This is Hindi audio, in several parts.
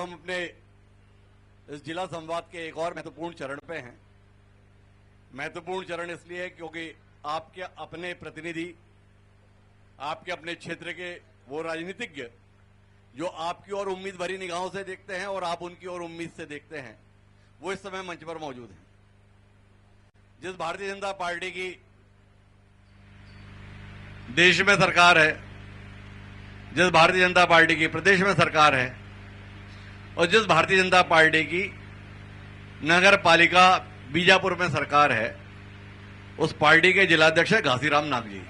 हम अपने इस जिला संवाद के एक और महत्वपूर्ण चरण पे हैं। महत्वपूर्ण चरण इसलिए है क्योंकि आपके अपने प्रतिनिधि, आपके अपने क्षेत्र के वो राजनीतिज्ञ जो आपकी ओर उम्मीद भरी निगाहों से देखते हैं और आप उनकी ओर उम्मीद से देखते हैं, वो इस समय मंच पर मौजूद हैं। जिस भारतीय जनता पार्टी की देश में सरकार है, जिस भारतीय जनता पार्टी की प्रदेश में सरकार है और जिस भारतीय जनता पार्टी की नगर पालिका बीजापुर में सरकार है, उस पार्टी के जिलाध्यक्ष है घासीराम नाग जी।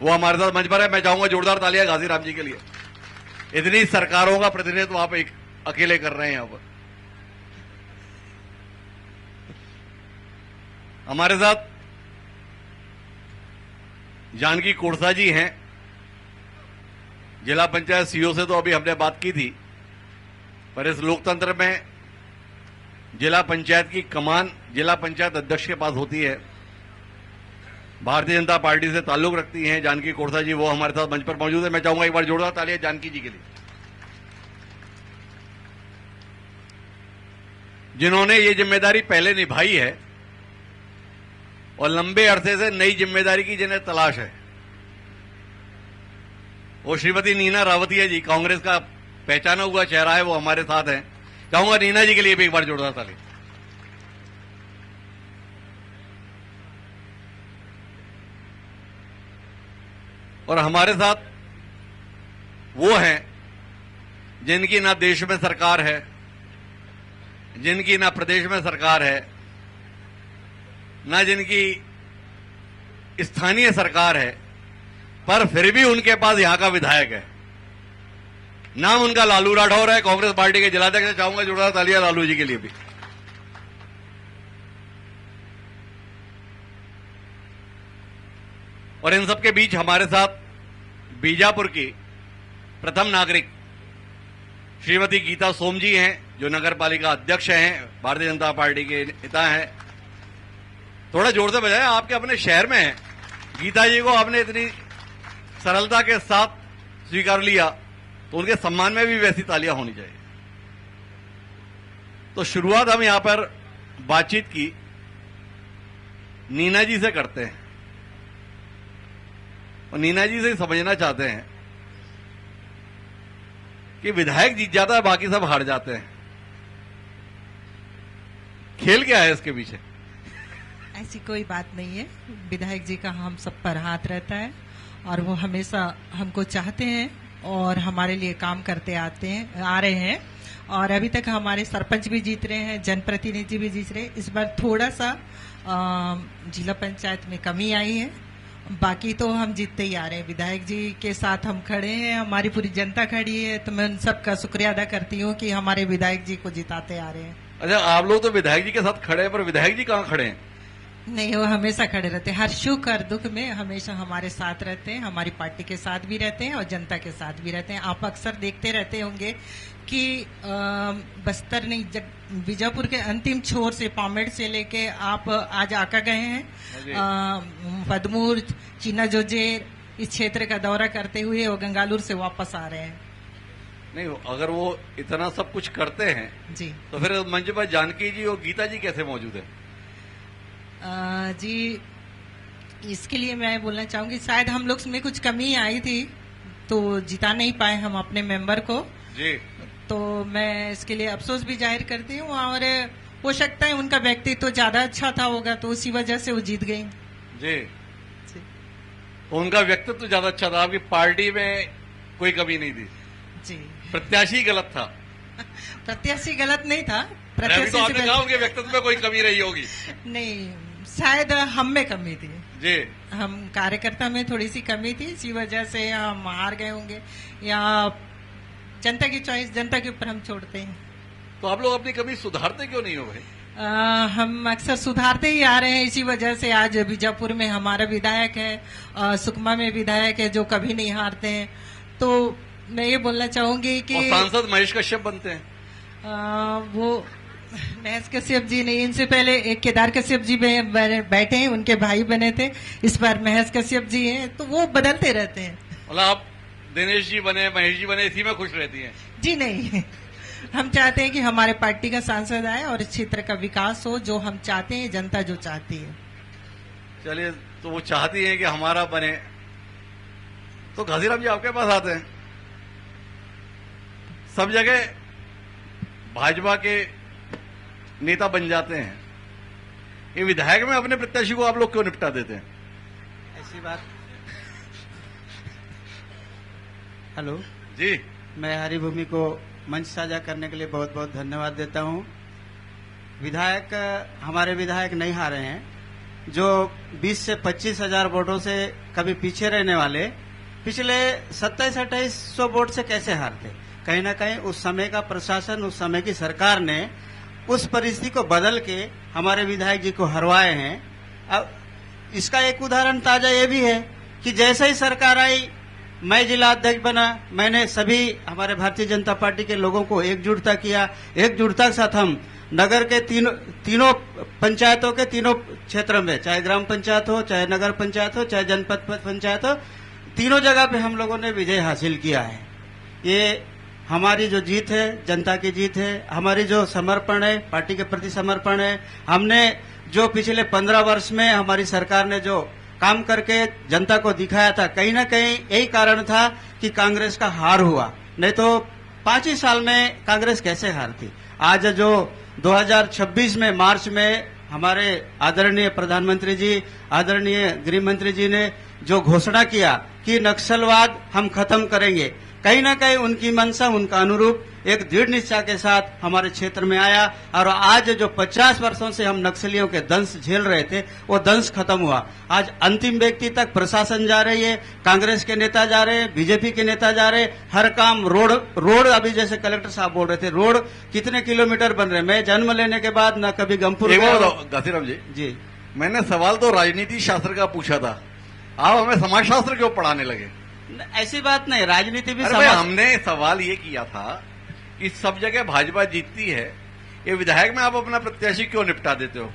वो हमारे साथ मंच पर है। मैं चाहूंगा जोरदार तालियां घासीराम जी के लिए। इतनी सरकारों का प्रतिनिधित्व आप एक अकेले कर रहे हैं। यहां पर हमारे साथ जानकी कोड़सा जी हैं। जिला पंचायत सीईओ से तो अभी हमने बात की थी, पर इस लोकतंत्र में जिला पंचायत की कमान जिला पंचायत अध्यक्ष के पास होती है। भारतीय जनता पार्टी से ताल्लुक रखती हैं जानकी कोड़सा जी, वो हमारे साथ मंच पर मौजूद है। मैं चाहूंगा एक बार जोरदार तालियां जानकी जी के लिए, जिन्होंने ये जिम्मेदारी पहले निभाई है और लंबे अरसे से नई जिम्मेदारी की जिन्हें तलाश है। वो श्रीमती नीना रावतिया जी, कांग्रेस का पहचाना हुआ चेहरा है, वो हमारे साथ हैं। चाहूंगा नीना जी के लिए भी एक बार जोरदार ताली। और हमारे साथ वो हैं जिनकी ना देश में सरकार है, जिनकी ना प्रदेश में सरकार है, ना जिनकी स्थानीय सरकार है, पर फिर भी उनके पास यहां का विधायक है। नाम उनका लालू राठौर है, कांग्रेस पार्टी के जिलाध्यक्ष। चाहूंगा जोरदार तालियां लालू जी के लिए भी। और इन सबके बीच हमारे साथ बीजापुर की प्रथम नागरिक श्रीमती गीता सोम जी हैं, जो नगर पालिका अध्यक्ष हैं, भारतीय जनता पार्टी के नेता हैं। थोड़ा जोर से बजाएं, आपके अपने शहर में है। गीता जी को आपने इतनी सरलता के साथ स्वीकार लिया, तो उनके सम्मान में भी वैसी तालियां होनी चाहिए। तो शुरुआत हम यहां पर बातचीत की नीना जी से करते हैं और नीना जी से समझना चाहते हैं कि विधायक जीत जाता है, बाकी सब हार जाते हैं। खेल क्या है इसके पीछे? ऐसी कोई बात नहीं है। विधायक जी का हम सब पर हाथ रहता है और वो हमेशा हमको चाहते हैं और हमारे लिए काम करते आ रहे हैं। और अभी तक हमारे सरपंच भी जीत रहे हैं, जनप्रतिनिधि भी जीत रहे हैं। इस बार थोड़ा सा जिला पंचायत में कमी आई है, बाकी तो हम जीतते ही आ रहे हैं। विधायक जी के साथ हम खड़े हैं, हमारी पूरी जनता खड़ी है, तो मैं उन सबका शुक्रिया अदा करती हूँ कि हमारे विधायक जी को जिताते आ रहे हैं। अच्छा, आप लोग तो विधायक जी के साथ खड़े हैं, पर विधायक जी कहाँ खड़े हैं? नहीं, वो हमेशा खड़े रहते हैं। हर सुख और दुख में हमेशा हमारे साथ रहते हैं, हमारी पार्टी के साथ भी रहते हैं और जनता के साथ भी रहते हैं। आप अक्सर देखते रहते होंगे कि बस्तर नहीं, बीजापुर के अंतिम छोर से, पामेड़ से लेके आप आज आका गए हैं, पदमूर, चीना जोजेर, इस क्षेत्र का दौरा करते हुए वो गंगालूर से वापस आ रहे हैं। नहीं, अगर वो इतना सब कुछ करते हैं जी, तो फिर मंच पर जानकी जी और गीता जी कैसे मौजूद है? जी, इसके लिए मैं बोलना चाहूंगी, शायद हम लोग में कुछ कमी आई थी तो जिता नहीं पाए हम अपने मेंबर को जी। तो मैं इसके लिए अफसोस भी जाहिर करती हूँ। और हो सकता है उनका व्यक्तित्व ज्यादा अच्छा था होगा, तो उसी वजह से वो जीत गई। जी, उनका व्यक्तित्व ज्यादा अच्छा था, आपकी पार्टी में कोई कमी नहीं थी। जी, प्रत्याशी गलत था। प्रत्याशी गलत नहीं था, प्रत्याशी तो आपने कहा उनके व्यक्तित्व में कोई कमी रही होगी। नहीं, शायद हम में कमी थी जी, हम कार्यकर्ता में थोड़ी सी कमी थी, इसी वजह से हम हार गए होंगे, या जनता की चॉइस, जनता के ऊपर हम छोड़ते हैं। तो आप लोग अपनी कमी सुधारते क्यों नहीं हो भाई? हम अक्सर सुधारते ही आ रहे हैं, इसी वजह से आज बीजापुर में हमारा विधायक है, सुकमा में विधायक है जो कभी नहीं हारते हैं। तो मैं ये बोलना चाहूंगी कि सांसद महेश कश्यप बनते हैं। वो महेश कश्यप जी नहीं, इनसे पहले एक केदार कश्यप जी बैठे हैं, उनके भाई बने थे। इस बार महेश कश्यप जी हैं, तो वो बदलते रहते हैं। मतलब आप दिनेश जी बने, महेश जी बने, इसी में खुश रहती हैं? जी नहीं, हम चाहते हैं कि हमारे पार्टी का सांसद आए और इस क्षेत्र का विकास हो, जो हम चाहते हैं, जनता जो चाहती है। चलिए, तो वो चाहती हैं कि हमारा बने, तो घासीराम जी आपके पास आते हैं। सब जगह भाजपा के नेता बन जाते हैं, ये विधायक में अपने प्रत्याशी को आप लोग क्यों निपटा देते हैं? ऐसी बात। हेलो जी, मैं हरिभूमि को मंच साझा करने के लिए बहुत बहुत धन्यवाद देता हूं। विधायक, हमारे विधायक नहीं हारे हैं, जो 20 से 25 हजार वोटों से कभी पीछे रहने वाले पिछले 27-2800 वोट से कैसे हारते? कहीं ना कहीं उस समय का प्रशासन, उस समय की सरकार ने उस परिस्थिति को बदल के हमारे विधायक जी को हरवाए हैं। अब इसका एक उदाहरण ताजा ये भी है कि जैसे ही सरकार आई, मैं जिला अध्यक्ष बना, मैंने सभी हमारे भारतीय जनता पार्टी के लोगों को एकजुटता किया। एकजुटता के साथ हम नगर के तीनों पंचायतों के तीनों क्षेत्र में, चाहे ग्राम पंचायत हो, चाहे नगर पंचायत हो, चाहे जनपद पंचायत हो, तीनों जगह पे हम लोगों ने विजय हासिल किया है। ये हमारी जो जीत है, जनता की जीत है, हमारी जो समर्पण है, पार्टी के प्रति समर्पण है। हमने जो पिछले 15 वर्ष में हमारी सरकार ने जो काम करके जनता को दिखाया था, कहीं ना कहीं यही कारण था कि कांग्रेस का हार हुआ, नहीं तो 5 ही साल में कांग्रेस कैसे हारती। आज जो 2026 में मार्च में हमारे आदरणीय प्रधानमंत्री जी, आदरणीय गृह मंत्री जी ने जो घोषणा किया कि नक्सलवाद हम खत्म करेंगे, कहीं ना कहीं उनकी मंशा, उनका अनुरूप एक दृढ़ निश्चय के साथ हमारे क्षेत्र में आया। और आज जो 50 वर्षों से हम नक्सलियों के दंश झेल रहे थे, वो दंश खत्म हुआ। आज अंतिम व्यक्ति तक प्रशासन जा रही है, कांग्रेस के नेता जा रहे हैं, बीजेपी के नेता जा रहे हैं। हर काम रोड अभी जैसे कलेक्टर साहब बोल रहे थे, रोड कितने किलोमीटर बन रहे हैं। मैं जन्म लेने के बाद न कभी गमपुर घासीराम जी, मैंने सवाल तो राजनीति शास्त्र का पूछा था, आप हमें समाजशास्त्र क्यों पढ़ाने लगे? ऐसी बात नहीं, राजनीति भी हमने सवाल ये किया था कि सब जगह भाजपा जीतती है, ये विधायक में आप अपना प्रत्याशी क्यों निपटा देते हो?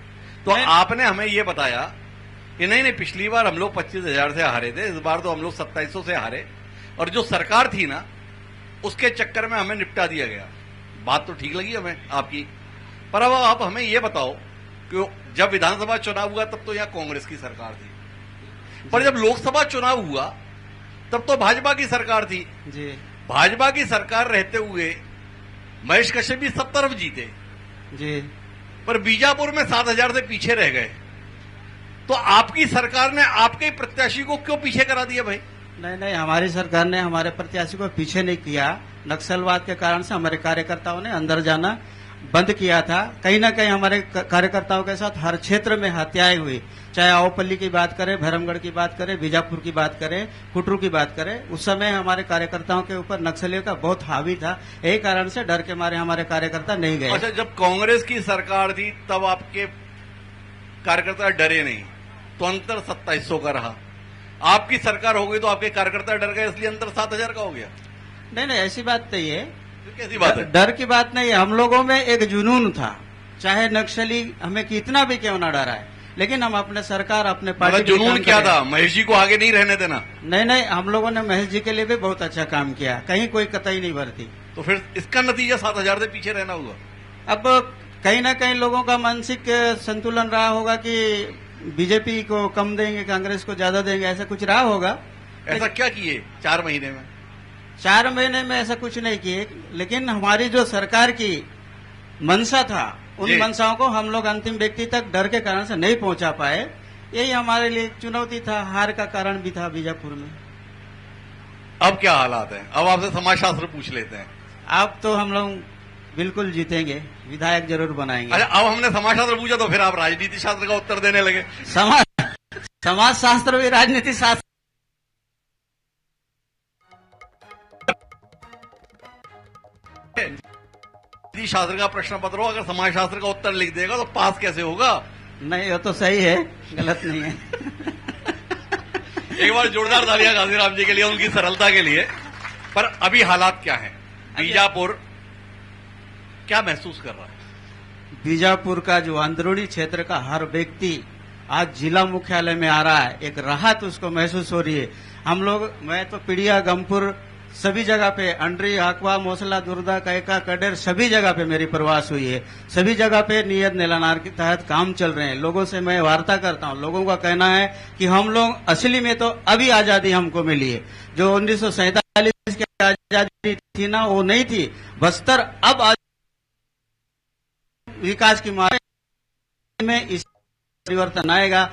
तो आपने हमें ये बताया कि नहीं, पिछली बार हम लोग 25,000 से हारे थे, इस बार तो हम लोग 2700 से हारे, और जो सरकार थी ना, उसके चक्कर में हमें निपटा दिया गया। बात तो ठीक लगी हमें आपकी, पर अब आप हमें ये बताओ कि जब विधानसभा चुनाव हुआ तब तो यहाँ कांग्रेस की सरकार थी, पर जब लोकसभा चुनाव हुआ तब तो भाजपा की सरकार थी जी। भाजपा की सरकार रहते हुए महेश कश्यप भी सब तरफ जीते जी, पर बीजापुर में 7,000 से पीछे रह गए। तो आपकी सरकार ने आपके प्रत्याशी को क्यों पीछे करा दिया भाई? नहीं, हमारी सरकार ने हमारे प्रत्याशी को पीछे नहीं किया। नक्सलवाद के कारण से हमारे कार्यकर्ताओं ने अंदर जाना बंद किया था। कहीं ना कहीं हमारे कार्यकर्ताओं के साथ हर क्षेत्र में हत्याएं हुई, चाहे आओपल्ली की बात करें, भैरमगढ़ की बात करें, बीजापुर की बात करें, कुटरू की बात करें। उस समय हमारे कार्यकर्ताओं के ऊपर नक्सलियों का बहुत हावी था, यही कारण से डर के मारे हमारे कार्यकर्ता नहीं गए। अच्छा, जब कांग्रेस की सरकार थी तब आपके कार्यकर्ता डरे नहीं, तो अंतर 2700 का रहा। आपकी सरकार हो गई तो आपके कार्यकर्ता डर गए, इसलिए अंतर 7,000 का हो गया। नहीं, ऐसी बात नहीं है। कैसी बात है? डर की बात नहीं है, हम लोगों में एक जुनून था, चाहे नक्सली हमें कितना भी क्यों ना डरा है, लेकिन हम अपने सरकार, अपने पार्टी। जुनून क्या था? महेश जी को आगे नहीं रहने देना? नहीं, हम लोगों ने महेश जी के लिए भी बहुत अच्छा काम किया, कहीं कोई कतई नहीं बरती। तो फिर इसका नतीजा 7,000 से पीछे रहना हुआ। अब कहीं ना कहीं लोगों का मानसिक संतुलन रहा होगा कि बीजेपी को कम देंगे, कांग्रेस को ज्यादा देंगे, ऐसा कुछ रहा होगा। ऐसा क्या किए 4 महीने में? 4 महीने में ऐसा कुछ नहीं किए, लेकिन हमारी जो सरकार की मंशा था, उन मंशाओं को हम लोग अंतिम व्यक्ति तक डर के कारण से नहीं पहुंचा पाए। यही हमारे लिए चुनौती था, हार का कारण भी था बीजापुर में। अब क्या हालात हैं? अब आपसे समाजशास्त्र पूछ लेते हैं। अब तो हम लोग बिल्कुल जीतेंगे, विधायक जरूर बनाएंगे। अच्छा, अब हमने समाजशास्त्र पूछा तो फिर आप राजनीति शास्त्र का उत्तर देने लगे। समाज शास्त्र भी राजनीति शास्त्र। शास्त्र का प्रश्न पत्र हो, अगर समाज शास्त्र का उत्तर लिख देगा तो पास कैसे होगा? नहीं, वो तो सही है, गलत नहीं है। एक बार जोरदार तालियां घासीराम जी के लिए, उनकी सरलता के लिए। पर अभी हालात क्या हैं? बीजापुर क्या महसूस कर रहा है? बीजापुर का जो अंदरूनी क्षेत्र का हर व्यक्ति आज जिला मुख्यालय में आ रहा है, एक राहत उसको महसूस हो रही है। हम लोग, मैं तो पिड़िया, गमपुर, सभी जगह पे अंड्री, हाकवा, मोसला, दुर्दा, कैका, कडेर सभी जगह पे मेरी प्रवास हुई है। सभी जगह पे नियत नीलानार के तहत काम चल रहे हैं। लोगों से मैं वार्ता करता हूँ। लोगों का कहना है कि हम लोग असली में तो अभी आजादी हमको मिली है। जो 1947 की आजादी थी ना, वो नहीं थी। बस्तर अब विकास की मार्ग में इस परिवर्तन आएगा।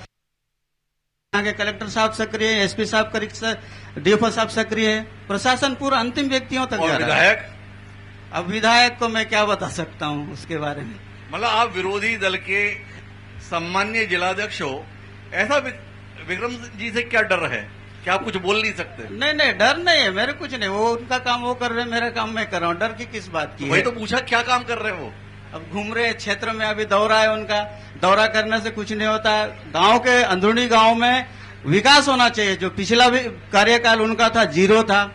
यहाँ के कलेक्टर साहब सक्रिय है, एसपी साहब, डीएफओ साहब सक्रिय है, प्रशासन पूरा अंतिम व्यक्तियों तक और जा रहा है। विधायक, अब विधायक को मैं क्या बता सकता हूँ उसके बारे में। मतलब आप विरोधी दल के सम्मान्य जिलाध्यक्ष हो, ऐसा विक्रम जी से क्या डर है? क्या आप कुछ बोल नहीं सकते? नहीं नहीं, डर नहीं है मेरे, कुछ नहीं। वो उनका काम वो कर रहे हैं, मेरा काम मैं कर रहा हूँ। डर की किस बात की वही है? तो पूछा, क्या काम कर रहे हो? अब घूम रहे हैं क्षेत्र में, अभी दौरा है उनका। दौरा करने से कुछ नहीं होता। गांव के अंदरूनी गांव में विकास होना चाहिए। जो पिछला भी कार्यकाल उनका था, जीरो था।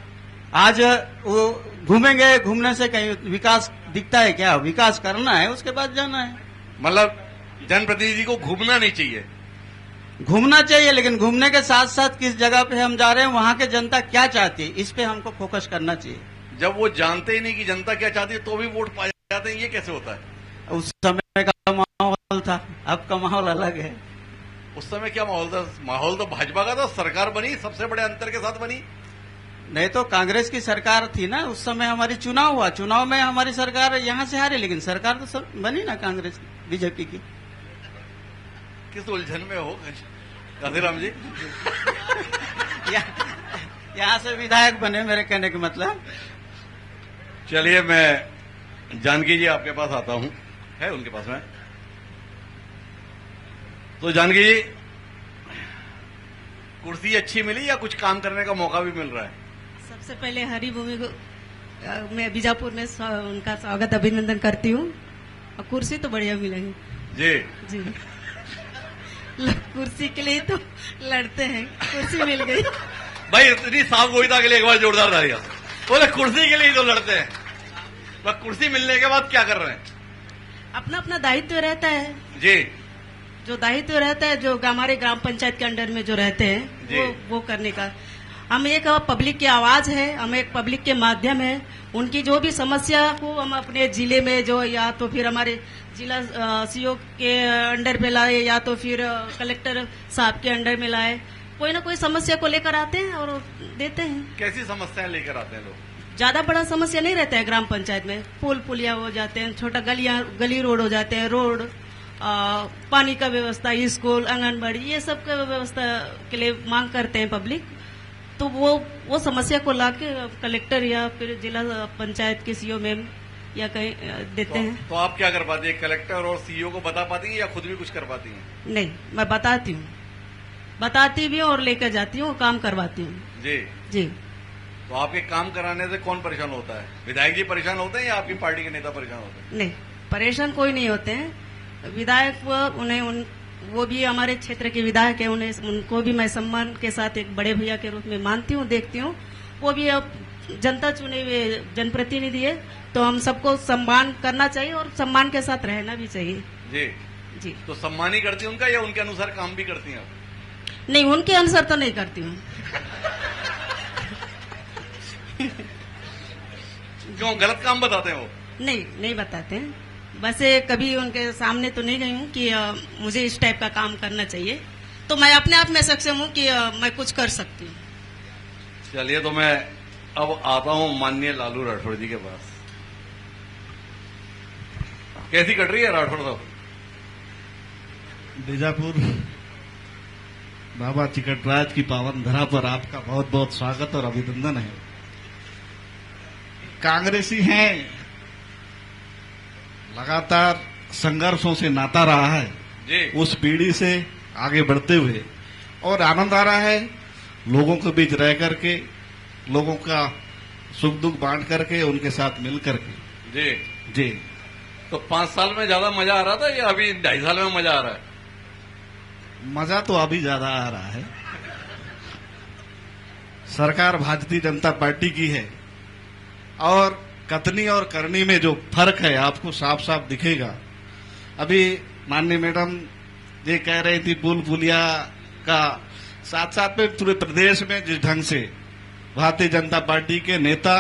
आज वो घूमेंगे, घूमने से कहीं विकास दिखता है क्या? विकास करना है, उसके बाद जाना है। मतलब जनप्रतिनिधि को घूमना नहीं चाहिए? घूमना चाहिए, लेकिन घूमने के साथ साथ किस जगह पे हम जा रहे हैं, वहां की जनता क्या चाहती है, इस पे हमको फोकस करना चाहिए। जब वो जानते ही नहीं कि जनता क्या चाहती है तो भी वोट पा जाते हैं, ये कैसे होता है? उस समय का माहौल था, अब का माहौल अलग है। उस समय क्या माहौल था? माहौल तो भाजपा का था, सरकार बनी, सबसे बड़े अंतर के साथ बनी। नहीं तो कांग्रेस की सरकार थी ना उस समय। हमारी चुनाव हुआ, चुनाव में हमारी सरकार यहाँ से हारी, लेकिन सरकार तो सब बनी ना कांग्रेस बीजेपी की। किस उलझन में हो काशीराम जी? यहाँ से विधायक बने, मेरे कहने का मतलब। चलिए, मैं जानकी जी आपके पास आता हूं। है उनके पास में? तो जानकी जी, कुर्सी अच्छी मिली या कुछ काम करने का मौका भी मिल रहा है? सबसे पहले हरिभूमि को मैं बीजापुर में उनका स्वागत अभिनंदन करती हूँ। और कुर्सी तो बढ़िया मिलेंगी जी जी। कुर्सी के लिए तो लड़ते हैं, कुर्सी मिल गई। भाई, इतनी साफ गोईता के लिए एक बार जोरदार तालियां। बोले कुर्सी के लिए तो लड़ते हैं, पर कुर्सी मिलने के बाद क्या कर रहे हैं? अपना अपना दायित्व रहता है जी। जो दायित्व रहता है, जो हमारे ग्राम पंचायत के अंडर में जो रहते हैं वो करने का। हम एक पब्लिक की आवाज है, हम एक पब्लिक के माध्यम है। उनकी जो भी समस्या को हम अपने जिले में जो, या तो फिर हमारे जिला सीओ के अंडर में लाए, या तो फिर कलेक्टर साहब के अंडर में लाए, कोई ना कोई समस्या को लेकर आते हैं और देते हैं। कैसी समस्याएं लेकर आते हैं लोग? ज्यादा बड़ा समस्या नहीं रहता है ग्राम पंचायत में। पुल पुलिया हो जाते हैं, छोटा गली रोड हो जाते हैं, रोड, पानी का व्यवस्था, स्कूल, आंगनबाड़ी, ये सब का व्यवस्था के लिए मांग करते हैं पब्लिक। तो वो समस्या को लाके कलेक्टर या फिर जिला पंचायत के सीओ मैम या कहीं देते हैं। तो आप क्या कर पाती है? कलेक्टर और सीईओ को बता पाती हैं या खुद भी कुछ कर पाती हैं? नहीं, मैं बताती भी हूँ और लेकर जाती हूँ, काम करवाती हूँ। जी जी। तो आपके काम कराने से कौन परेशान होता है? विधायक जी परेशान होते हैं या आपकी पार्टी के नेता परेशान होते हैं? नहीं, परेशान कोई नहीं होते हैं। विधायक वो भी हमारे क्षेत्र के विधायक है, उनको भी मैं सम्मान के साथ एक बड़े भैया के रूप में मानती हूँ, देखती हूँ। वो भी अब जनता चुने हुए जनप्रतिनिधि है, तो हम सबको सम्मान करना चाहिए और सम्मान के साथ रहना भी चाहिए। जी जी। तो सम्मान ही करती हैं उनका या उनके अनुसार काम भी करती हैं आप? नहीं, उनके अनुसार तो नहीं करती हूँ। क्यों, गलत काम बताते हैं वो? नहीं बताते हैं। वैसे कभी उनके सामने तो नहीं गई हूँ कि मुझे इस टाइप का काम करना चाहिए, तो मैं अपने आप में सक्षम हूँ कि मैं कुछ कर सकती हूँ। चलिए, तो मैं अब आता हूं माननीय लालू राठौड़ जी के पास। कैसी कट रही है राठौड़ साहब? बीजापुर बाबा चिकटराज की पावन धरा पर आपका बहुत बहुत स्वागत और अभिनंदन है। कांग्रेसी हैं, लगातार संघर्षों से नाता रहा है जी। उस पीढ़ी से आगे बढ़ते हुए, और आनंद आ रहा है लोगों के बीच रह करके, लोगों का सुख दुख बांट करके, उनके साथ मिल करके। जी जी। तो 5 साल में ज्यादा मजा आ रहा था या अभी 2.5 साल में मजा आ रहा है? मजा तो अभी ज्यादा आ रहा है। सरकार भारतीय जनता पार्टी की है और कथनी और करनी में जो फर्क है आपको साफ साफ दिखेगा। अभी माननीय मैडम ये कह रही थी पुल पुलिया का, साथ साथ में पूरे प्रदेश में जिस ढंग से भारतीय जनता पार्टी के नेता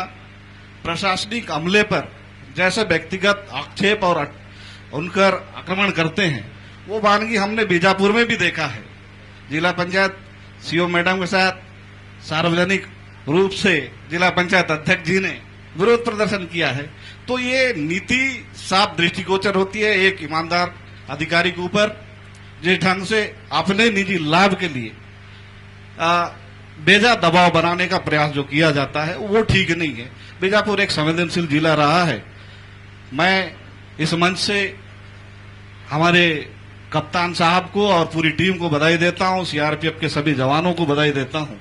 प्रशासनिक अमले पर जैसे व्यक्तिगत आक्षेप और उनकर आक्रमण करते हैं, वो वानगी हमने बीजापुर में भी देखा है। जिला पंचायत सीओ मैडम के साथ सार्वजनिक रूप से जिला पंचायत अध्यक्ष जी ने विरोध प्रदर्शन किया है। तो ये नीति साफ दृष्टिगोचर होती है एक ईमानदार अधिकारी के ऊपर, जिस ढंग से अपने निजी लाभ के लिए बेजा दबाव बनाने का प्रयास जो किया जाता है वो ठीक नहीं है। बीजापुर एक संवेदनशील जिला रहा है। मैं इस मंच से हमारे कप्तान साहब को और पूरी टीम को बधाई देता हूं, सीआरपीएफ के सभी जवानों को बधाई देता हूं।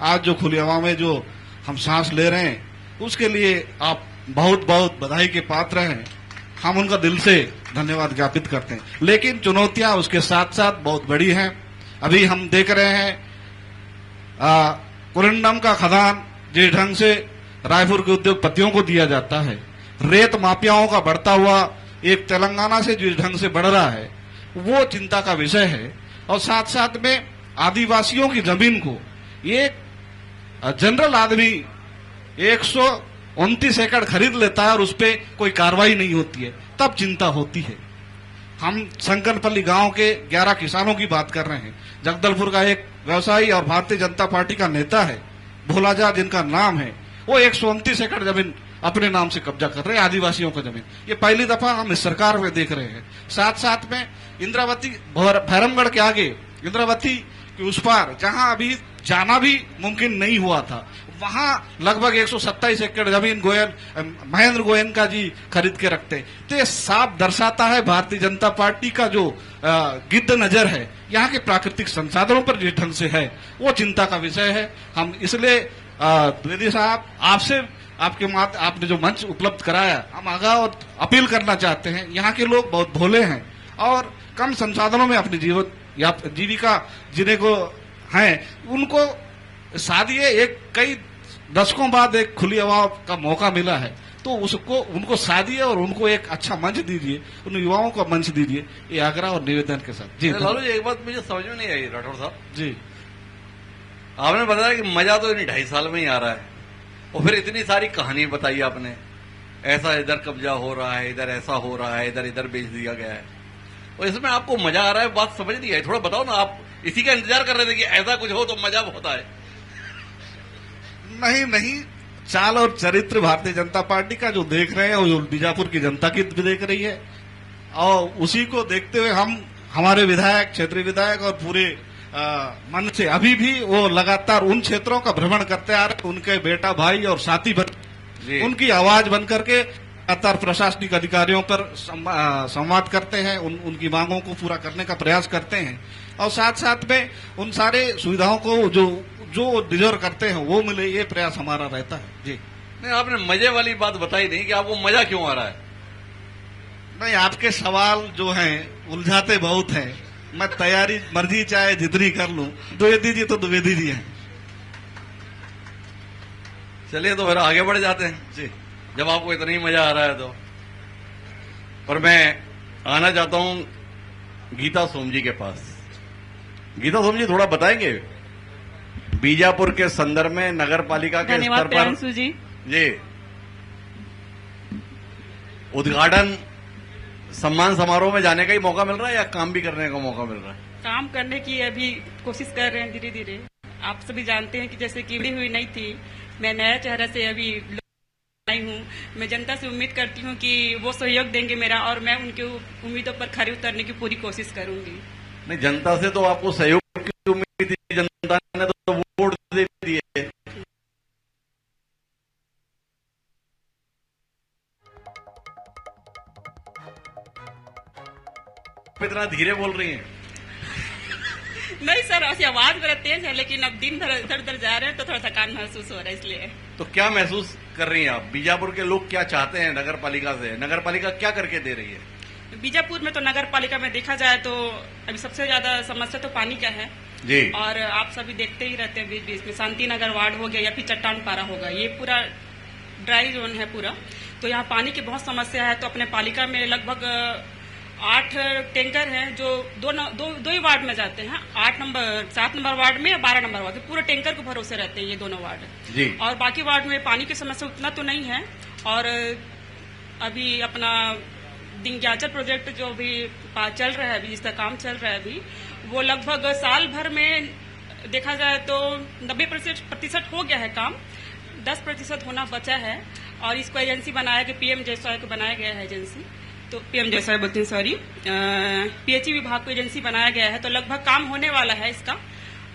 आज जो खुली हवा में जो हम सांस ले रहे हैं उसके लिए आप बहुत बहुत बधाई के पात्र हैं। हम उनका दिल से धन्यवाद ज्ञापित करते हैं। लेकिन चुनौतियां उसके साथ साथ बहुत बड़ी हैं। अभी हम देख रहे हैं कुरंडम का खदान जिस ढंग से रायपुर के उद्योगपतियों को दिया जाता है, रेत माफियाओं का बढ़ता हुआ एक तेलंगाना से जिस ढंग से बढ़ रहा है, वो चिंता का विषय है। और साथ साथ में आदिवासियों की जमीन को एक जनरल आदमी 129 एकड़ खरीद लेता है और उस पर कोई कार्रवाई नहीं होती है, तब चिंता होती है। हम शंकरपल्ली गांव के 11 किसानों की बात कर रहे हैं। जगदलपुर का एक व्यवसायी और भारतीय जनता पार्टी का नेता है भोलाजा जिनका नाम है, वो 129 एकड़ जमीन अपने नाम से कब्जा कर रहे हैं, आदिवासियों का जमीन। ये पहली दफा हम इस सरकार में देख रहे हैं। साथ साथ में इंद्रावती भैरमगढ़ के आगे इंद्रावती के उस पार जहां अभी जाना भी मुमकिन नहीं हुआ था, वहां लगभग 127 एकड़ जमीन महेंद्र गोयनका जी खरीद के रखते। तो ये साफ दर्शाता है भारतीय जनता पार्टी का जो गिद्ध नजर है यहाँ के प्राकृतिक संसाधनों पर जिस ढंग से है वो चिंता का विषय है। हम इसलिए द्विवेदी साहब आपसे आपने जो मंच उपलब्ध कराया, हम आगाह और अपील करना चाहते हैं। यहाँ के लोग बहुत भोले हैं और कम संसाधनों में अपनी जीविका जीने को हैं, उनको शादी एक कई दशकों बाद एक खुली हवा का मौका मिला है, तो उनको शादी और उनको एक अच्छा मंच दीजिए, उन युवाओं को मंच दीजिए, ये आग्रह और निवेदन के साथ। जी लालू जी, एक बात मुझे समझ में नहीं आई राठौर साहब जी, आपने बताया कि मजा तो इन 2.5 साल में ही आ रहा है, और फिर इतनी सारी कहानी बताई आपने, ऐसा इधर कब्जा हो रहा है, इधर ऐसा हो रहा है, इधर इधर बेच दिया गया है, और इसमें आपको मजा आ रहा है। बात समझ नहीं आई, थोड़ा बताओ ना। आप इसी का इंतजार कर रहे थे कि ऐसा कुछ हो तो मजा बहुत आए। नहीं, चाल और चरित्र भारतीय जनता पार्टी का जो देख रहे हैं वो बीजापुर की जनता की भी देख रही है, और उसी को देखते हुए हमारे विधायक, क्षेत्रीय विधायक और पूरे मन से अभी भी वो लगातार उन क्षेत्रों का भ्रमण करते आ रहे हैं। उनके बेटा, भाई और साथी उनकी आवाज बन करके लगातार प्रशासनिक अधिकारियों पर संवाद करते हैं, उनकी मांगों को पूरा करने का प्रयास करते हैं, और साथ साथ में उन सारे सुविधाओं को जो डिजर्व करते हैं वो मिले, ये प्रयास हमारा रहता है। जी नहीं, आपने मजे वाली बात बताई नहीं कि आपको मजा क्यों आ रहा है। नहीं, आपके सवाल जो हैं उलझाते बहुत हैं। मैं तैयारी मर्जी चाहे जितनी कर लूं, द्विवेदी जी तो द्विवेदी जी हैं। चलिए तो फिर आगे बढ़ जाते हैं जी, जब आपको इतना ही मजा आ रहा है तो। पर मैं आना चाहता हूं गीता सोम जी के पास। गीता सोम जी, थोड़ा बताएंगे बीजापुर के संदर्भ में नगर पालिका के स्तर पर जी उद्घाटन सम्मान समारोह में जाने का ही मौका मिल रहा है या काम भी करने का मौका मिल रहा है? काम करने की अभी कोशिश कर रहे हैं धीरे धीरे। आप सभी जानते हैं कि जैसे कीड़ी हुई नहीं थी, मैं नया चेहरा से अभी आई हूँ। मैं जनता से उम्मीद करती हूँ कि वो सहयोग देंगे मेरा, और मैं उनके उम्मीदों पर खरी उतरने की पूरी कोशिश करूंगी। नहीं, जनता से तो आपको सहयोग की उम्मीद थी, जनता ने तो वोट दे दिए। इतना धीरे बोल रही हैं। नहीं सर, ऐसी आवाज मेरा तेज है, लेकिन अब दिन भर इधर उधर जा रहे हैं तो थोड़ा थकान महसूस हो रहा है, इसलिए। तो क्या महसूस कर रही हैं आप? बीजापुर के लोग क्या चाहते हैं नगर पालिका से? नगर पालिका क्या करके दे रही है? बीजापुर में तो नगर पालिका में देखा जाए तो अभी सबसे ज्यादा समस्या तो पानी का है जी। और आप सभी देखते ही रहते हैं बीच बीच में शांति नगर वार्ड हो गया या फिर चट्टान पारा होगा, ये पूरा ड्राई जोन है पूरा, तो यहाँ पानी की बहुत समस्या है। तो अपने पालिका में लगभग 8 टैंकर हैं जो दो ही वार्ड में जाते हैं। 7 नंबर वार्ड में या 12 नंबर वार्ड में पूरे टैंकर के भरोसे रहते हैं ये दोनों वार्ड जी। और बाकी वार्ड में पानी की समस्या उतना तो नहीं है। और अभी अपना दिंग्याचल प्रोजेक्ट जो भी चल रहा है, अभी जिसका काम चल रहा है अभी, वो लगभग साल भर में देखा जाए तो 90% हो गया है काम, 10% होना बचा है। और इसको एजेंसी बनाया गया, पीएम जयसवाल को बनाया गया है एजेंसी, तो पीएम जयसवाल बोलते हैं, सॉरी, पीएचई विभाग को एजेंसी बनाया गया है। तो लगभग काम होने वाला है इसका,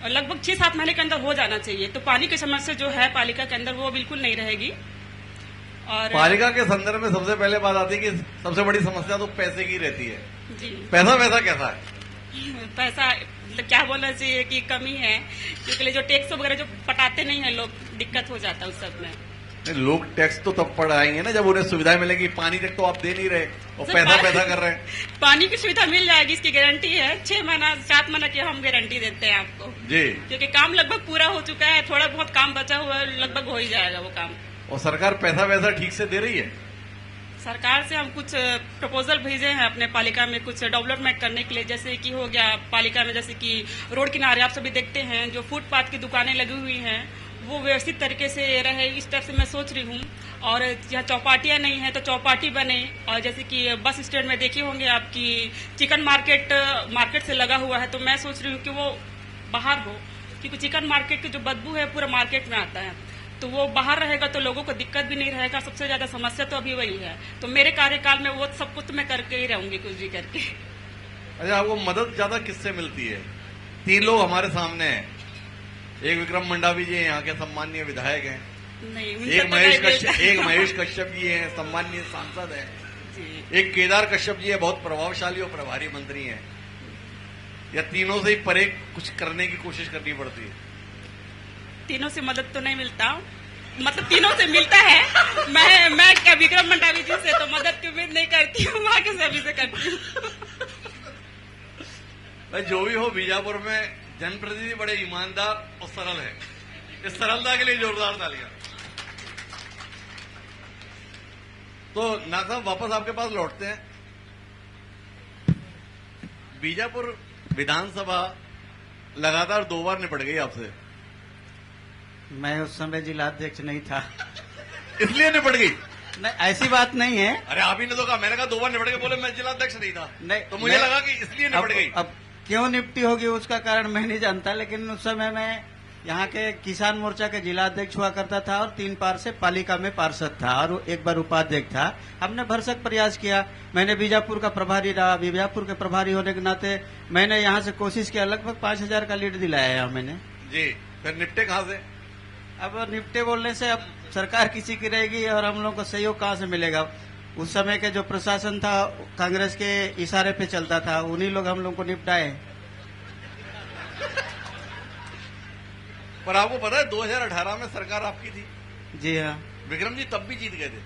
और लगभग 6-7 महीने के अंदर हो जाना चाहिए। तो पानी की समस्या जो है पालिका के अंदर वो बिल्कुल नहीं रहेगी। और पालिका के संदर्भ में सबसे पहले बात आती है कि सबसे बड़ी समस्या तो पैसे की रहती है। जी, पैसा कैसा है? पैसा मतलब क्या बोलना चाहिए कि कमी है, क्योंकि जो टैक्स वगैरह जो पटाते नहीं है लोग, दिक्कत हो जाता है उस सब में। नहीं, लोग टैक्स तो तब पढ़ाएंगे ना जब उन्हें सुविधाएं मिलेगी। पानी तक तो आप दे नहीं रहे और सर, पैसा कर रहे हैं। पानी की सुविधा मिल जाएगी, इसकी गारंटी है। 6 महीना 7 महीना की हम गारंटी देते हैं आपको जी। क्योंकि काम लगभग पूरा हो चुका है, थोड़ा बहुत काम बचा हुआ है, लगभग हो ही जाएगा वो काम। और सरकार पैसा ठीक से दे रही है? सरकार से हम कुछ प्रपोजल भेजे हैं अपने पालिका में कुछ डेवलपमेंट करने के लिए, जैसे कि हो गया पालिका में, जैसे कि रोड किनारे आप सभी देखते हैं जो फुटपाथ की दुकानें लगी हुई हैं वो व्यवस्थित तरीके से रहे, इस तरफ से मैं सोच रही हूँ। और यहाँ चौपाटियाँ नहीं है तो चौपाटी बने। और जैसे कि बस स्टैंड में देखे होंगे आपकी चिकन मार्केट से लगा हुआ है, तो मैं सोच रही हूँ कि वो बाहर हो, क्योंकि चिकन मार्केट की जो बदबू है पूरा मार्केट में आता है, तो वो बाहर रहेगा तो लोगों को दिक्कत भी नहीं रहेगा। सबसे ज्यादा समस्या तो अभी वही है। तो मेरे कार्यकाल में वो सब कुछ मैं करके ही रहूंगी, कुछ भी करके। अच्छा, आपको मदद ज्यादा किससे मिलती है? 3 लोग हमारे सामने हैं। एक विक्रम मंडावी जी यहाँ के सम्मानीय विधायक हैं, नहीं, एक महेश कश्यप जी हैं, सम्मानीय सांसद हैं, जी। एक केदार कश्यप जी है, बहुत प्रभावशाली और प्रभारी मंत्री हैं। या तीनों से ही परे कुछ करने की कोशिश करनी पड़ती है? तीनों से मदद तो नहीं मिलता, मतलब तीनों से मिलता है। मैं क्या विक्रम मंडावी जी से तो मदद की उम्मीद नहीं करती हूँ, वहां के सभी से करती हूँ। भाई जो भी हो, बीजापुर में जनप्रतिनिधि बड़े ईमानदार और सरल है। इस सरलता के लिए जोरदार तालियां। तो नाग साहब वापस आपके पास लौटते हैं। बीजापुर विधानसभा लगातार 2 बार निपट गई आपसे। मैं उस समय जिलाध्यक्ष नहीं था। इसलिए निपट गई? नहीं, ऐसी बात नहीं है। अरे आप ही ने तो कहा, मैंने कहा 2 बार निपट गई, बोले मैं जिलाध्यक्ष नहीं था। नहीं, तो मुझे लगा कि इसलिए निपट गई। अब क्यों निपटी होगी उसका कारण मैं नहीं जानता, लेकिन उस समय मैं यहाँ के किसान मोर्चा के जिलाध्यक्ष हुआ करता था और 3 बार से पालिका में पार्षद था और 1 बार उपाध्यक्ष था। हमने भरसक प्रयास किया। मैंने बीजापुर का प्रभारी रहा। बीजापुर के प्रभारी होने के नाते मैंने यहाँ से कोशिश किया, लगभग 5000 का लीड दिलाया यहाँ मैंने। जी, फिर निपटे कहाँ से? अब निपटे बोलने से अब सरकार किसी की रहेगी और हम लोगों को सहयोग कहाँ से मिलेगा? उस समय के जो प्रशासन था कांग्रेस के इशारे पे चलता था, उन्हीं लोग हम लोग को निपटाए। पर आपको पता है 2018 में सरकार आपकी थी? जी हाँ। विक्रम जी तब भी जीत गए थे।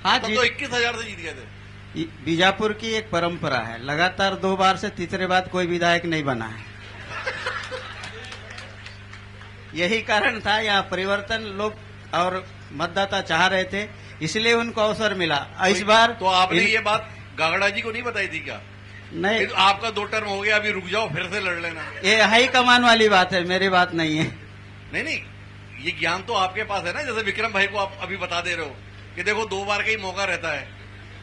हाँ, तब तो 21,000 से जीत गए थे। बीजापुर की एक परंपरा है, लगातार 2 बार से तीसरे बार कोई विधायक नहीं बना है। यही कारण था, यहाँ परिवर्तन लोग और मतदाता चाह रहे थे, इसलिए उनको अवसर मिला। इस बार तो आपने ये बात गागड़ा जी को नहीं बताई थी क्या? नहीं, तो आपका 2 टर्म हो गया, अभी रुक जाओ, फिर से लड़ लेना। ये हाई कमान वाली बात है, मेरी बात नहीं है। नहीं, ये ज्ञान तो आपके पास है ना। जैसे विक्रम भाई को आप अभी बता दे रहे हो कि देखो 2 बार का ही मौका रहता है,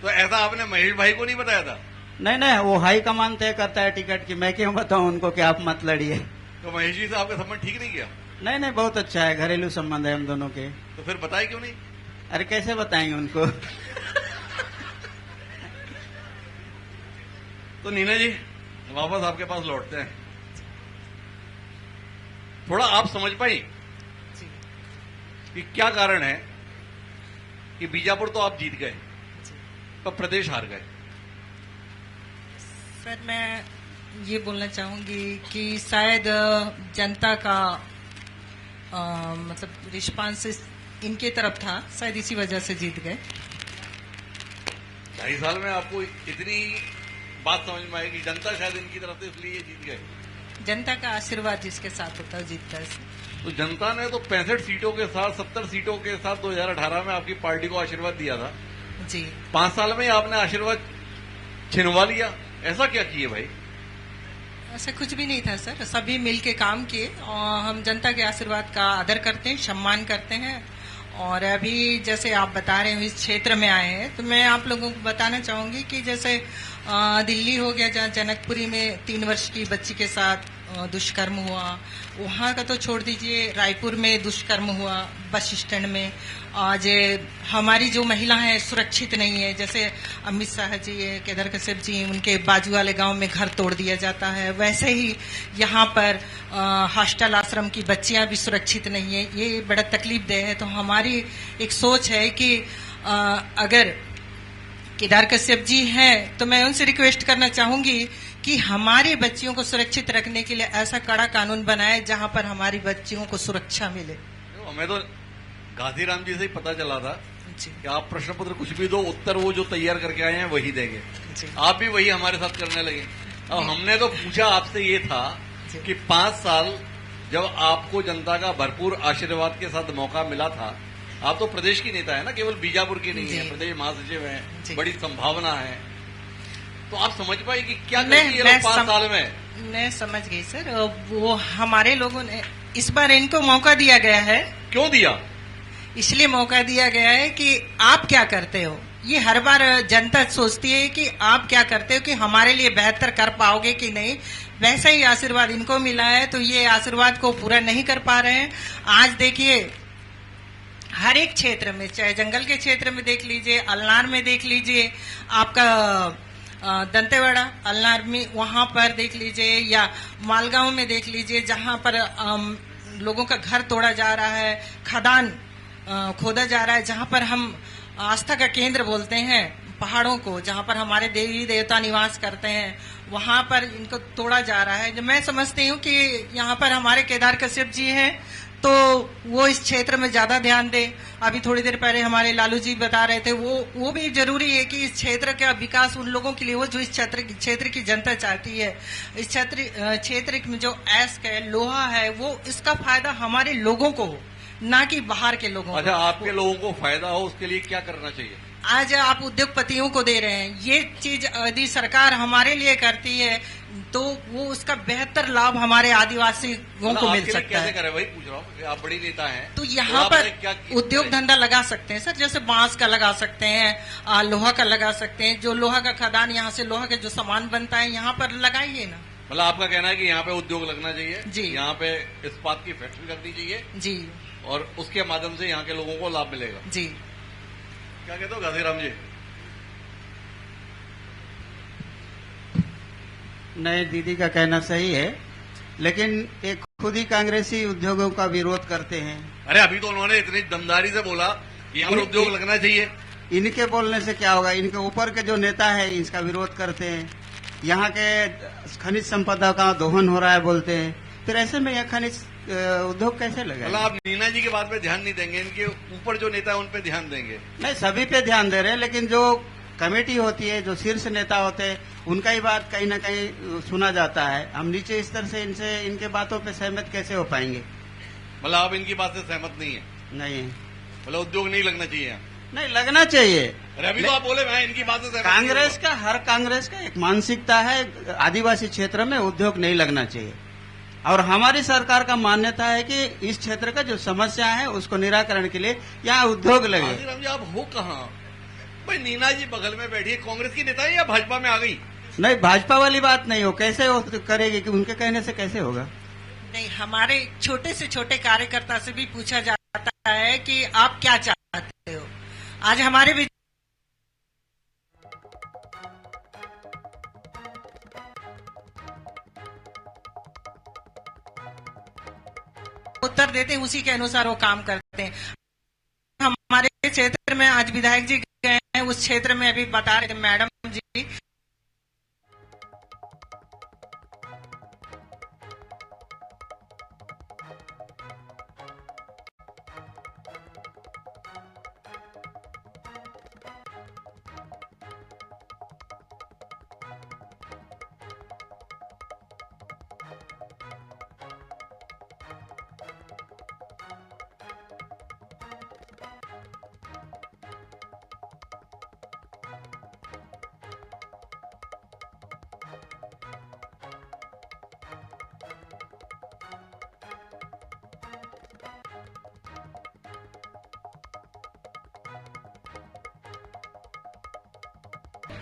तो ऐसा आपने महेश भाई को नहीं बताया था? नहीं, वो हाई कमान तय करता है टिकट की, मैं क्यों बताऊं उनको कि आप मत लड़िए। तो महेश जी से आपका संबंध ठीक नहीं किया? नहीं, बहुत अच्छा है, घरेलू संबंध है हम दोनों के। तो फिर बताए क्यों नहीं? अरे कैसे बताएंगे उनको? तो नीना जी वापस आपके पास लौटते हैं। थोड़ा आप समझ पाई कि क्या कारण है कि बीजापुर तो आप जीत गए पर प्रदेश हार गए? सर, मैं ये बोलना चाहूंगी कि शायद जनता का मतलब रिस्पांस इनके तरफ था, शायद इसी वजह से जीत गए। 2.5 साल में आपको इतनी बात समझ में आई कि जनता शायद इनकी तरफ से इसलिए ये जीत गए? जनता का आशीर्वाद जिसके साथ होता है जीतता है। तो जनता ने तो 65 सीटों के साथ 70 सीटों के साथ 2018 में आपकी पार्टी को आशीर्वाद दिया था। जी, 5 साल में ही आपने आशीर्वाद छिनवा लिया, ऐसा क्या किए भाई? ऐसा कुछ भी नहीं था सर, सभी मिल के काम किए और हम जनता के आशीर्वाद का आदर करते हैं, सम्मान करते हैं। और अभी जैसे आप बता रहे हो इस क्षेत्र में आए हैं, तो मैं आप लोगों को बताना चाहूंगी कि जैसे दिल्ली हो गया, जहाँ जनकपुरी में 3 वर्ष की बच्ची के साथ दुष्कर्म हुआ, वहाँ का तो छोड़ दीजिए, रायपुर में दुष्कर्म हुआ बस स्टैंड में। आज हमारी जो महिला है सुरक्षित नहीं है, जैसे अमित शाह जी है, केदार कश्यप जी, उनके बाजू वाले गांव में घर तोड़ दिया जाता है, वैसे ही यहाँ पर हॉस्टल आश्रम की बच्चियां भी सुरक्षित नहीं है। ये बड़ा तकलीफ दे है। तो हमारी एक सोच है कि अगर केदार कश्यप जी हैं तो मैं उनसे रिक्वेस्ट करना चाहूंगी कि हमारी बच्चियों को सुरक्षित रखने के लिए ऐसा कड़ा कानून बनाए जहां पर हमारी बच्चियों को सुरक्षा मिले। हमें तो गांधीराम जी से ही पता चला था जी कि आप प्रश्न पत्र कुछ भी दो, उत्तर वो जो तैयार करके आए हैं वही देंगे। जी आप भी वही हमारे साथ करने लगे। अब हमने तो पूछा आपसे ये था जी। कि 5 साल जब आपको जनता का भरपूर आशीर्वाद के साथ मौका मिला था, आप तो प्रदेश की नेता है ना, केवल बीजापुर की नहीं है, जी। प्रदेश महासचिव जी। हैं, बड़ी संभावना है। तो आप समझ पाए कि क्या मैं- करती है मैं 5 सम- साल में? मैं समझ गई सर। वो हमारे लोगों ने इस बार इनको मौका दिया गया है, क्यों दिया? इसलिए मौका दिया गया है कि आप क्या करते हो। ये हर बार जनता सोचती है कि आप क्या करते हो, कि हमारे लिए बेहतर कर पाओगे कि नहीं। वैसा ही आशीर्वाद इनको मिला है, तो ये आशीर्वाद को पूरा नहीं कर पा रहे हैं। आज देखिए हर एक क्षेत्र में, चाहे जंगल के क्षेत्र में देख लीजिए, अलनार में देख लीजिए, आपका दंतेवाड़ा अलनार में वहां पर देख लीजिए, या मालगांव में देख लीजिए, जहां पर लोगों का घर तोड़ा जा रहा है, खदान खोदा जा रहा है, जहां पर हम आस्था का केंद्र बोलते हैं पहाड़ों को, जहां पर हमारे देवी देवता निवास करते हैं, वहां पर इनको तोड़ा जा रहा है। जो मैं समझती हूँ कि यहाँ पर हमारे केदार कश्यप जी हैं, तो वो इस क्षेत्र में ज्यादा ध्यान दे। अभी थोड़ी देर पहले हमारे लालू जी बता रहे थे, वो भी जरूरी है कि इस क्षेत्र का विकास उन लोगों के लिए हो जो इस क्षेत्र की जनता चाहती है। इस क्षेत्र में जो ऐस्क है, लोहा है, वो इसका फायदा हमारे लोगों को हो, ना कि बाहर के लोगों अच्छा, को। आपके लोगों को फायदा हो उसके लिए क्या करना चाहिए? आज आप उद्योगपतियों को दे रहे हैं, ये चीज यदि सरकार हमारे लिए करती है तो वो उसका बेहतर लाभ हमारे आदिवासियों को मिल आपके लिए सकता कैसे है। करे, वही पूछ रहा हूँ कि आप बड़ी नेता हैं तो यहाँ पर क्या उद्योग धंधा लगा सकते हैं सर, जैसे बांस का लगा सकते हैं, लोहा का लगा सकते हैं। जो लोहा का खदान, यहाँ से लोहा का जो सामान बनता है, यहाँ पर लगाइए ना। मतलब आपका कहना है कि यहाँ पे उद्योग लगना चाहिए जी। यहाँ पे इस्पात की फैक्ट्री लगनी चाहिए जी और उसके माध्यम से यहाँ के लोगों को लाभ मिलेगा। जी। क्या कहते हो गांधीराम जी? नहीं, दीदी का कहना सही है, लेकिन एक खुद ही कांग्रेसी उद्योगों का विरोध करते हैं। अरे अभी तो उन्होंने इतनी दमदारी से बोला कि यहाँ पर उद्योग लगना चाहिए। इनके बोलने से क्या होगा? इनके ऊपर के जो नेता है इसका विरोध करते हैं। यहाँ के खनिज संपदा का दोहन हो रहा है बोलते हैं, फिर ऐसे में यह खनिज उद्योग कैसे मतलब लगेगा? आप नीना जी की बात पे ध्यान नहीं देंगे, इनके ऊपर जो नेता है उन पे ध्यान देंगे। नहीं, सभी पे ध्यान दे रहे हैं, लेकिन जो कमेटी होती है, जो शीर्ष नेता होते हैं, उनका ही बात कहीं ना कहीं सुना जाता है। हम नीचे स्तर से इनके बातों पे सहमत कैसे हो पाएंगे? मतलब आप इनकी बात से सहमत नहीं है? नहीं, मतलब उद्योग नहीं लगना चाहिए यहाँ? नहीं लगना चाहिए। अरे अभी तो आप बोले मैं इनकी बात से सहमत नहीं कांग्रेस हूँ। का, हर कांग्रेस का एक मानसिकता है, आदिवासी क्षेत्र में उद्योग नहीं लगना चाहिए। और हमारी सरकार का मान्यता है कि इस क्षेत्र का जो समस्या है उसको निराकरण के लिए यहाँ उद्योग लगे। गांधीराम जी आप हो कहाँ? भाई नीना जी बगल में बैठी है, कांग्रेस की नेता है या भाजपा में आ गई? नहीं, भाजपा वाली बात नहीं हो, कैसे हो करेगी? कि उनके कहने से कैसे होगा? नहीं, हमारे छोटे से छोटे कार्यकर्ता से भी पूछा जाता है कि आप क्या चाहते हो। आज हमारे भी उत्तर देते हैं, उसी के अनुसार वो काम करते हैं। हमारे क्षेत्र में आज विधायक जी गए हैं, उस क्षेत्र में अभी बता रहे थे मैडम जी,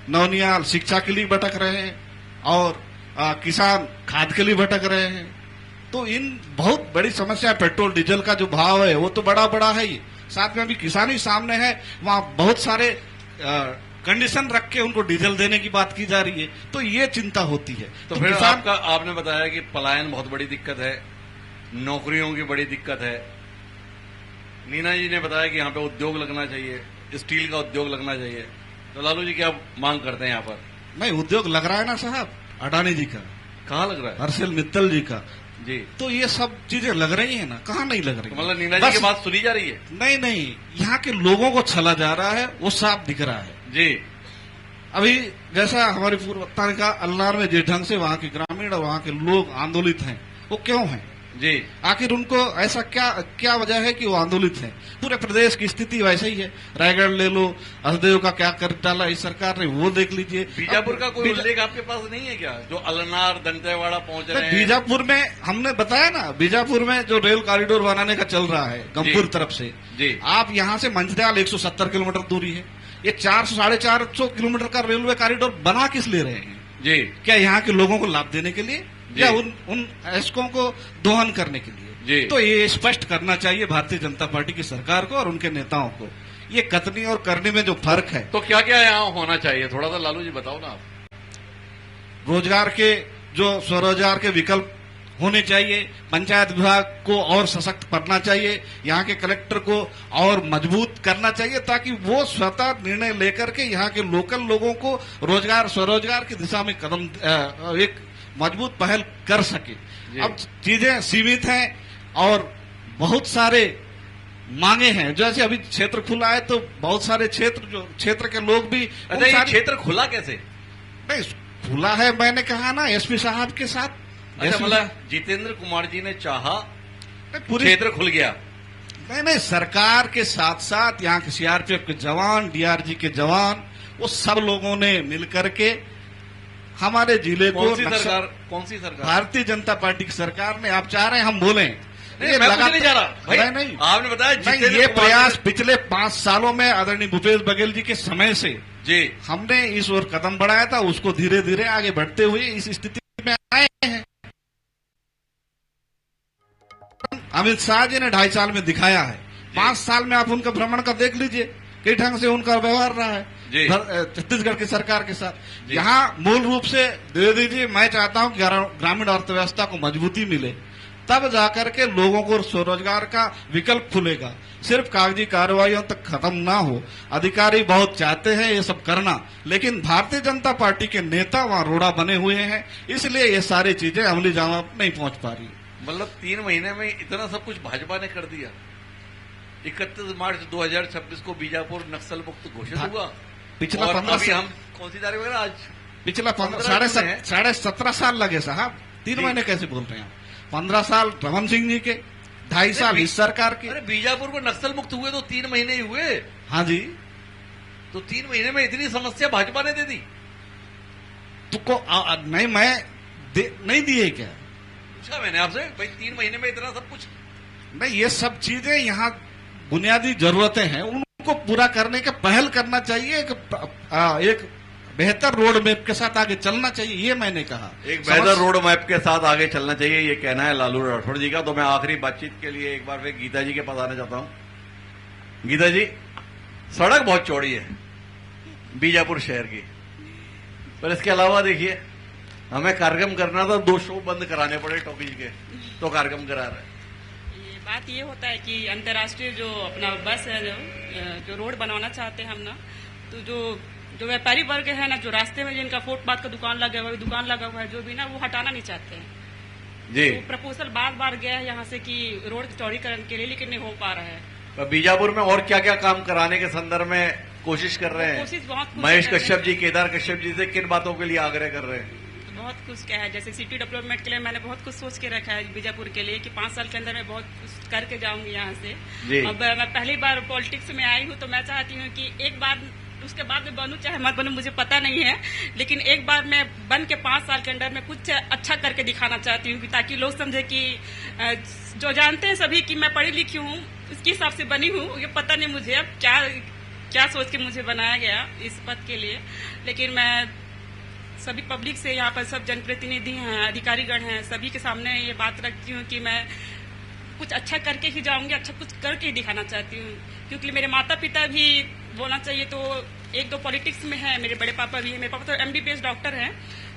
नौनियाल शिक्षा के लिए भटक रहे हैं और किसान खाद के लिए भटक रहे हैं। तो इन बहुत बड़ी समस्या, पेट्रोल डीजल का जो भाव है वो तो बड़ा बड़ा है ही, साथ में अभी किसान ही सामने है, वहां बहुत सारे कंडीशन रख के उनको डीजल देने की बात की जा रही है। तो ये चिंता होती है। तो फिर आपने बताया कि पलायन बहुत बड़ी दिक्कत है, नौकरियों की बड़ी दिक्कत है। नीना जी ने बताया कि यहाँ पे उद्योग लगना चाहिए, स्टील का उद्योग लगना चाहिए। तो लालू जी क्या मांग करते हैं यहाँ पर? नहीं, उद्योग लग रहा है ना साहब, अडानी जी का। कहाँ लग रहा है? हर्षिल मित्तल जी का जी। तो ये सब चीजें लग रही है ना, कहाँ नहीं लग रही? तो मतलब नीना जी की बात सुनी जा रही है? नहीं, यहाँ के लोगों को छला जा रहा है, वो साफ दिख रहा है जी। अभी जैसा हमारी पूर्व वक्ता ने कहा, अल्लार में जिस ढंग से वहाँ के ग्रामीण और वहाँ के लोग आंदोलित हैं, वो क्यों हैं जी? आखिर उनको ऐसा क्या वजह है कि वो आंदोलित हैं? पूरे प्रदेश की स्थिति वैसे ही है। रायगढ़ ले लो, हसदेव का क्या कर डाला इस सरकार ने, वो देख लीजिए। बीजापुर का कोई उल्लेख आपके पास नहीं है क्या, जो अलनार दंतेवाड़ा पहुंच रहे हैं? बीजापुर में हमने बताया ना, बीजापुर में जो रेल कॉरिडोर बनाने का चल रहा है गंगपुर तरफ से जी। आप यहाँ से मंझदयाल 170 किलोमीटर दूरी है, ये 400-450 किलोमीटर का रेलवे कॉरिडोर बना किस ले रहे हैं जी? क्या यहाँ के लोगों को लाभ देने के लिए या उन ऐसकों को दोहन करने के लिए जी? तो ये स्पष्ट करना चाहिए भारतीय जनता पार्टी की सरकार को और उनके नेताओं को, ये कथनी और करने में जो फर्क है। तो क्या क्या यहाँ होना चाहिए, थोड़ा सा लालू जी बताओ ना आप। रोजगार के जो स्वरोजगार के विकल्प होने चाहिए, पंचायत विभाग को और सशक्त करना चाहिए, यहाँ के कलेक्टर को और मजबूत करना चाहिए ताकि वो स्वतः निर्णय लेकर के यहाँ के लोकल लोगों को रोजगार स्वरोजगार की दिशा में कदम एक मजबूत पहल कर सके। अब चीजें सीमित हैं और बहुत सारे मांगे हैं। जैसे अभी क्षेत्र खुला है तो बहुत सारे क्षेत्र के लोग भी, ये क्षेत्र खुला कैसे? नहीं खुला है, मैंने कहा ना एसपी साहब के साथ। अच्छा, मतलब जितेंद्र कुमार जी ने चाहा, क्षेत्र खुल गया? नहीं, सरकार के साथ साथ यहाँ के सीआरपीएफ के जवान, डीआरजी के जवान, वो सब लोगों ने मिलकर के हमारे जिले को। कौन सी सरकार? भारतीय जनता पार्टी की सरकार ने। आप चाह रहे हैं हम बोले? नहीं, मैं नहीं जा रहा भाई, नहीं आपने बताया नहीं, ये प्रयास पिछले 5 सालों में आदरणीय भूपेश बघेल जी के समय से जी हमने इस ओर कदम बढ़ाया था, उसको धीरे धीरे आगे बढ़ते हुए इस स्थिति में आए हैं। अमित शाह जी ने 2.5 साल में दिखाया है, 5 साल में आप उनका भ्रमण का देख लीजिए किस ढंग से उनका व्यवहार रहा है छत्तीसगढ़ की सरकार के साथ। यहाँ मूल रूप से दे दीजिए, मैं चाहता हूँ ग्रामीण अर्थव्यवस्था को मजबूती मिले, तब जाकर के लोगों को स्वरोजगार का विकल्प खुलेगा। सिर्फ कागजी कार्रवाइयों तक खत्म ना हो। अधिकारी बहुत चाहते हैं ये सब करना, लेकिन भारतीय जनता पार्टी के नेता वहाँ रोड़ा बने हुए हैं, इसलिए ये सारी चीजें अमली जामा नहीं पहुंच पा रही। मतलब 3 महीने में इतना सब कुछ भाजपा ने कर दिया। 31 मार्च 2026 को बीजापुर नक्सल मुक्त घोषित हुआ। पिछला 15 हम कौन सी तारीख आज? पिछला 17.5 साल लगे साहब, 3 महीने कैसे बोल रहे हैं? 15 साल रमन सिंह जी के, 2.5 साल इस सरकार के। अरे बीजापुर को नक्सल मुक्त हुए तो 3 महीने ही हुए। हाँ जी, तो 3 महीने में इतनी समस्या भाजपा ने दे दी तुमको? नहीं, मैं नहीं दिए क्या? पूछा मैंने आपसे भाई, 3 महीने में इतना सब कुछ नहीं। ये सब चीजें यहाँ बुनियादी जरूरतें हैं, उनको पूरा करने का पहल करना चाहिए। एक बेहतर रोड मैप के साथ आगे चलना चाहिए, ये मैंने कहा। एक बेहतर रोड मैप के साथ आगे चलना चाहिए, ये कहना है लालू राठौड़ जी का। तो मैं आखिरी बातचीत के लिए एक बार फिर गीता जी के पास आना चाहता हूं। गीता जी, सड़क बहुत चौड़ी है बीजापुर शहर की, पर इसके अलावा देखिए हमें कार्यक्रम करना था, 2 शो बंद कराने पड़े टॉकीज के, तो कार्यक्रम करा रहे हैं। बात ये होता है कि अंतर्राष्ट्रीय जो अपना बस है, जो रोड बनवाना चाहते हैं हम ना, तो जो व्यापारी वर्ग है ना, जो रास्ते में जिनका फुटपाथ का दुकान लगा हुआ है, जो भी ना, वो हटाना नहीं चाहते हैं जी। तो प्रपोजल बार गया है यहाँ से कि रोड चौड़ीकरण के लिए, लेकिन नहीं हो पा रहा है। तो बीजापुर में और क्या क्या काम कराने के संदर्भ में कोशिश कर रहे हैं? कोशिश बहुत महेश कश्यप जी, केदार कश्यप जी से किन बातों के लिए आग्रह कर रहे हैं? बहुत कुछ क्या है, जैसे सिटी डेवलपमेंट के लिए मैंने बहुत कुछ सोच के रखा है बीजापुर के लिए कि 5 साल के अंदर मैं बहुत कुछ करके जाऊंगी यहाँ से। अब मैं पहली बार पॉलिटिक्स में आई हूँ, तो मैं चाहती हूँ कि एक बार, उसके बाद में बनूं चाहे मत बनूं मुझे पता नहीं है, लेकिन एक बार मैं बन के 5 साल के अंदर में कुछ अच्छा करके दिखाना चाहती हूँ, ताकि लोग समझे कि जो जानते हैं सभी कि मैं पढ़ी लिखी हूँ, उसके हिसाब से बनी हूँ। ये पता नहीं मुझे अब क्या क्या सोच के मुझे बनाया गया इस पद के लिए, लेकिन मैं सभी पब्लिक से, यहाँ पर सब जनप्रतिनिधि हैं, अधिकारीगण हैं, सभी के सामने ये बात रखती हूँ कि मैं कुछ अच्छा करके ही जाऊंगी, अच्छा कुछ करके ही दिखाना चाहती हूँ। क्योंकि मेरे माता पिता भी बोलना चाहिए तो एक दो पॉलिटिक्स में है, मेरे बड़े पापा भी हैं, मेरे पापा तो MBBS डॉक्टर हैं,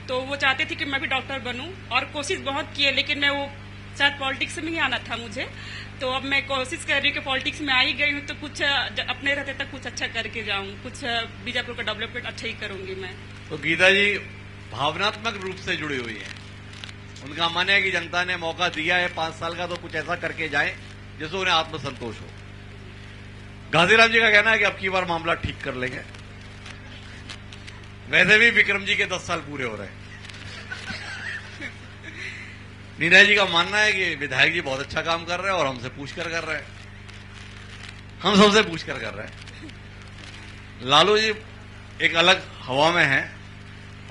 तो वो चाहते थे कि मैं भी डॉक्टर बनूं और कोशिश बहुत की है, लेकिन मैं वो शायद पॉलिटिक्स में ही आना था मुझे, तो अब मैं कोशिश कर रही हूँ कि पॉलिटिक्स में आ ही गई हूँ तो कुछ अपने रहते तक कुछ अच्छा करके जाऊं, कुछ बीजापुर का डेवलपमेंट अच्छा ही करूंगी मैं। तो गीता जी भावनात्मक रूप से जुड़ी हुई है। उनका मन है कि जनता ने मौका दिया है 5 साल का, तो कुछ ऐसा करके जाए जिससे उन्हें आत्मसंतोष हो। घासीराम जी का कहना है कि अब की बार मामला ठीक कर लेंगे। वैसे भी विक्रम जी के 10 साल पूरे हो रहे हैं। नीना जी का मानना है कि विधायक जी बहुत अच्छा काम कर रहे हैं और हमसे पूछ कर रहे हैं, हम सबसे पूछ कर रहे हैं। लालू जी एक अलग हवा में हैं।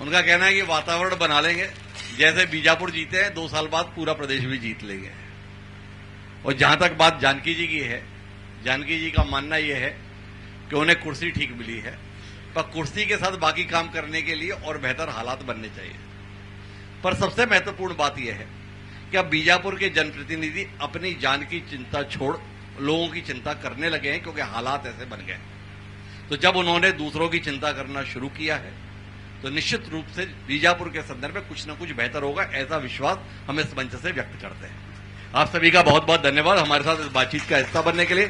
उनका कहना है कि वातावरण बना लेंगे, जैसे बीजापुर जीते हैं 2 साल बाद पूरा प्रदेश भी जीत लेंगे। और जहां तक बात जानकी जी की है, जानकी जी का मानना यह है कि उन्हें कुर्सी ठीक मिली है, पर कुर्सी के साथ बाकी काम करने के लिए और बेहतर हालात बनने चाहिए। पर सबसे महत्वपूर्ण बात यह है कि अब बीजापुर के जनप्रतिनिधि अपनी जान की चिंता छोड़ लोगों की चिंता करने लगे हैं, क्योंकि हालात ऐसे बन गए। तो जब उन्होंने दूसरों की चिंता करना शुरू किया है तो निश्चित रूप से बीजापुर के संदर्भ में कुछ न कुछ बेहतर होगा, ऐसा विश्वास हम इस मंच से व्यक्त करते हैं। आप सभी का बहुत बहुत धन्यवाद हमारे साथ इस बातचीत का हिस्सा बनने के लिए।